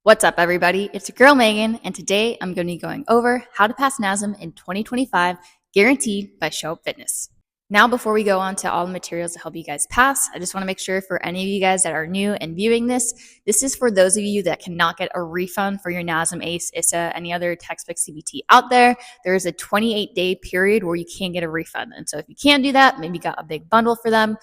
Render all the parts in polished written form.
What's up, everybody? It's your girl Megan, and today I'm going to be going over how to pass NASM in 2025, guaranteed by Show Up Fitness. Now, before we go on to all the materials to help you guys pass, I just want to make sure for any of you guys that are new and viewing this is for those of you that cannot get a refund for your NASM, ACE, ISSA, any other textbook CPT out there. There is a 28-day period where you can't get a refund. And so if you can't do that, maybe you got a big bundle for them,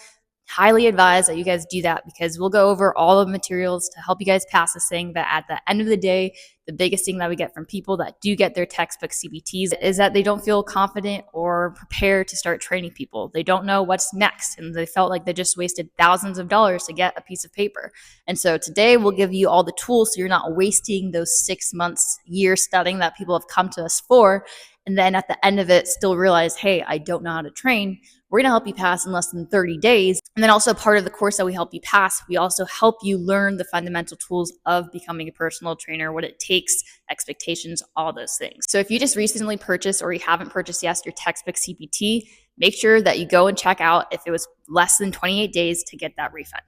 highly advise that you guys do that because we'll go over all of the materials to help you guys pass this thing. But at the end of the day, the biggest thing that we get from people that do get their textbook CPTs is that they don't feel confident or prepared to start training people. They don't know what's next, and they felt like they just wasted thousands of dollars to get a piece of paper. And so today we'll give you all the tools so you're not wasting those 6 months, year studying that people have come to us for. And then at the end of it, still realize, hey, I don't know how to train. We're going to help you pass in less than 30 days. And then also part of the course that we help you pass, we also help you learn the fundamental tools of becoming a personal trainer, what it takes, expectations, all those things. So if you just recently purchased or you haven't purchased yet your textbook CPT, make sure that you go and check out if it was less than 28 days to get that refund.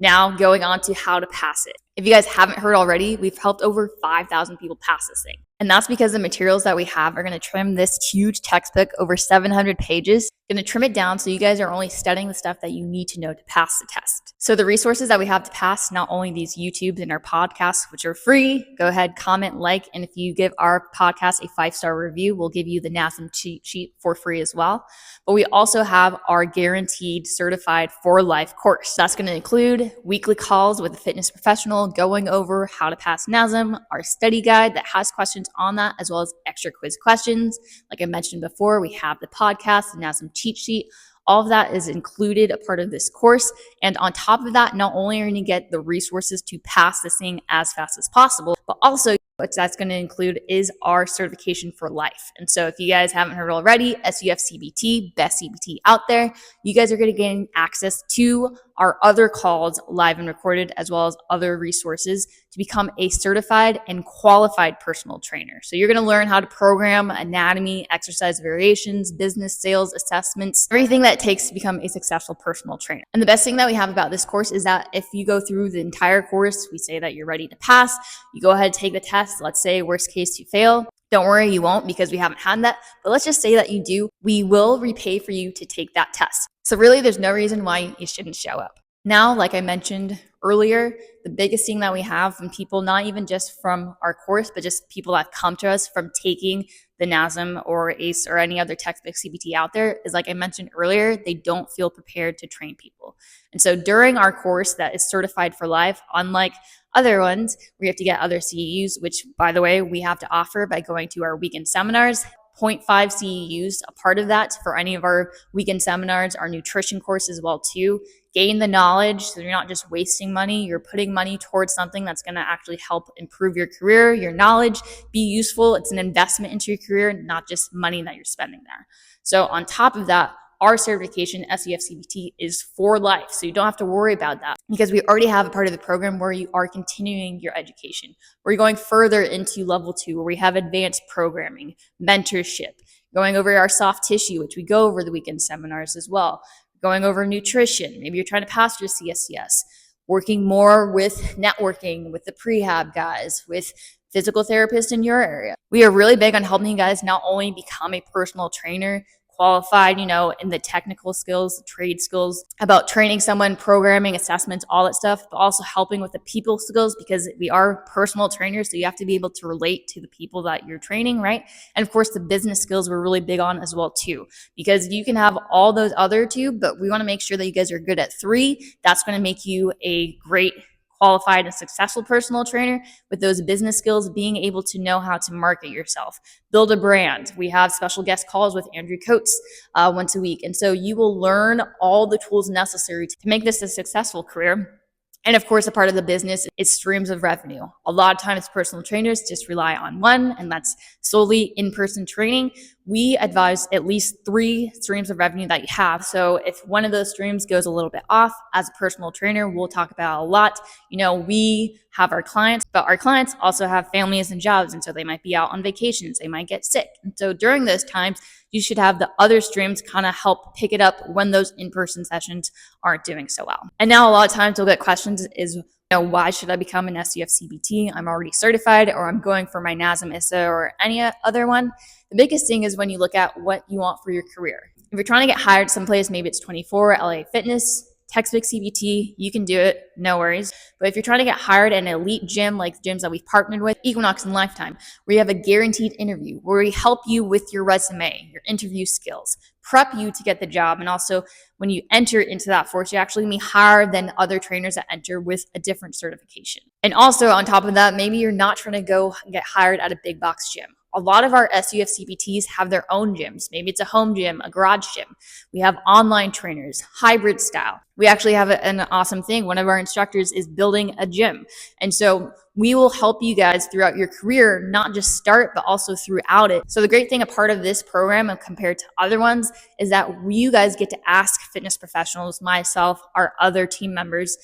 Now going on to how to pass it. If you guys haven't heard already, we've helped over 5,000 people pass this thing. And that's because the materials that we have are going to trim this huge textbook over 700 pages, going to trim it down so you guys are only studying the stuff that you need to know to pass the test. So the resources that we have to pass, not only these YouTubes and our podcasts, which are free, go ahead, comment, like, and if you give our podcast a 5-star review, we'll give you the NASM cheat sheet for free as well. But we also have our guaranteed certified for life course. That's going to include weekly calls with a fitness professional going over how to pass NASM, our study guide that has questions on that, as well as extra quiz questions. Like I mentioned before, we have the podcast, the NASM cheat sheet. All of that is included a part of this course. And on top of that, not only are you going to get the resources to pass this thing as fast as possible, but also what that's going to include is our certification for life. And so if you guys haven't heard already, SUF-CPT, best CPT out there, you guys are going to gain access to our other calls live and recorded, as well as other resources to become a certified and qualified personal trainer. So you're going to learn how to program, anatomy, exercise variations, business, sales, assessments, everything that it takes to become a successful personal trainer. And the best thing that we have about this course is that if you go through the entire course, we say that you're ready to pass, you go ahead, take the test. Let's say worst case you fail. Don't worry, you won't because we haven't had that. But let's just say that you do. We will repay for you to take that test. So really, there's no reason why you shouldn't show up. Now, like I mentioned earlier, the biggest thing that we have from people, not even just from our course, but just people that come to us from taking the NASM or ACE or any other textbook CPT out there is, like I mentioned earlier, they don't feel prepared to train people. And so during our course that is certified for life, unlike other ones, we have to get other CEUs, which, by the way, we have to offer by going to our weekend seminars. 0.5 CEUs, a part of that for any of our weekend seminars, our nutrition course as well too. Gain the knowledge so you're not just wasting money, you're putting money towards something that's going to actually help improve your career, your knowledge, be useful. It's an investment into your career, not just money that you're spending there. So on top of that, our certification, SUF-CPT, is for life. So you don't have to worry about that because we already have a part of the program where you are continuing your education. We're going further into level 2 where we have advanced programming, mentorship, going over our soft tissue, which we go over the weekend seminars as well, going over nutrition. Maybe you're trying to pass your CSCS, working more with networking, with the prehab guys, with physical therapists in your area. We are really big on helping you guys not only become a personal trainer, qualified, in the technical skills, the trade skills, about training someone, programming, assessments, all that stuff, but also helping with the people skills because we are personal trainers. So you have to be able to relate to the people that you're training, right? And of course, the business skills we're really big on as well too, because you can have all those other two, but we want to make sure that you guys are good at 3. That's going to make you a great qualified and successful personal trainer with those business skills, being able to know how to market yourself, build a brand. We have special guest calls with Andrew Coates once a week. And so you will learn all the tools necessary to make this a successful career. And of course, a part of the business is streams of revenue. A lot of times personal trainers just rely on one, and that's solely in-person training. We advise at least 3 streams of revenue that you have. So if one of those streams goes a little bit off, as a personal trainer, we'll talk about a lot. We have our clients, but our clients also have families and jobs. And so they might be out on vacations. They might get sick. And so during those times, you should have the other streams kind of help pick it up when those in-person sessions aren't doing so well. And now a lot of times we'll get questions is, why should I become an SUF-CPT? I'm already certified, or I'm going for my NASM ISA or any other one. The biggest thing is when you look at what you want for your career. If you're trying to get hired someplace, maybe it's 24, LA Fitness, textbook CPT, you can do it, no worries. But if you're trying to get hired at an elite gym, like gyms that we've partnered with, Equinox and Lifetime, where you have a guaranteed interview, where we help you with your resume, your interview skills, prep you to get the job, and also when you enter into that force, you actually be higher than other trainers that enter with a different certification. And also on top of that, maybe you're not trying to go get hired at a big box gym. A lot of our SUF-CPTs have their own gyms. Maybe it's a home gym, a garage gym. We have online trainers, hybrid style. We actually have an awesome thing. One of our instructors is building a gym. And so we will help you guys throughout your career, not just start, but also throughout it. So the great thing, a part of this program compared to other ones, is that you guys get to ask fitness professionals, myself, our other team members,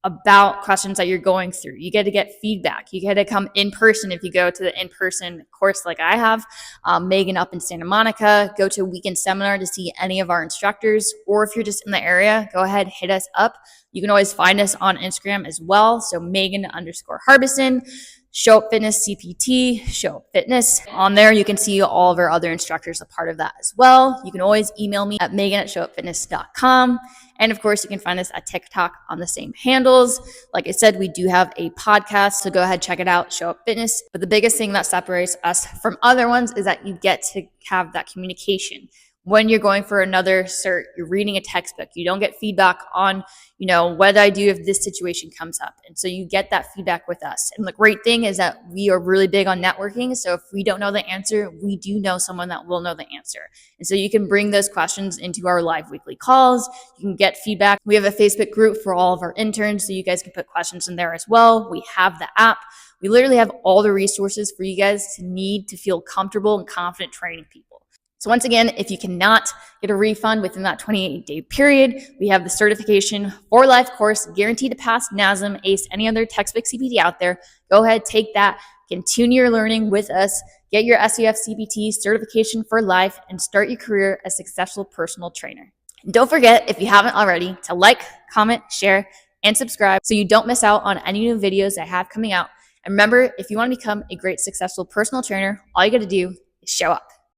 about questions that you're going through. You get to get feedback. You get to come in person if you go to the in-person course like I have. Meagan up in Santa Monica, go to a weekend seminar to see any of our instructors. Or if you're just in the area, go ahead, hit us up. You can always find us on Instagram as well. So Meagan_Harbison, Show Up Fitness CPT, Show Up Fitness. On there, you can see all of our other instructors a part of that as well. You can always email me at megan@showupfitness.com. And of course, you can find us at TikTok on the same handles. Like I said, we do have a podcast, so go ahead, check it out, Show Up Fitness. But the biggest thing that separates us from other ones is that you get to have that communication. When you're going for another cert, you're reading a textbook, you don't get feedback on, what do I do if this situation comes up? And so you get that feedback with us. And the great thing is that we are really big on networking. So if we don't know the answer, we do know someone that will know the answer. And so you can bring those questions into our live weekly calls. You can get feedback. We have a Facebook group for all of our interns, so you guys can put questions in there as well. We have the app. We literally have all the resources for you guys to need to feel comfortable and confident training people. So once again, if you cannot get a refund within that 28-day period, we have the certification for life course, guaranteed to pass NASM, ACE, any other textbook CPT out there. Go ahead, take that, continue your learning with us, get your SUF-CPT certification for life, and start your career as a successful personal trainer. And don't forget, if you haven't already, to like, comment, share, and subscribe so you don't miss out on any new videos I have coming out. And remember, if you want to become a great, successful personal trainer, all you got to do is show up.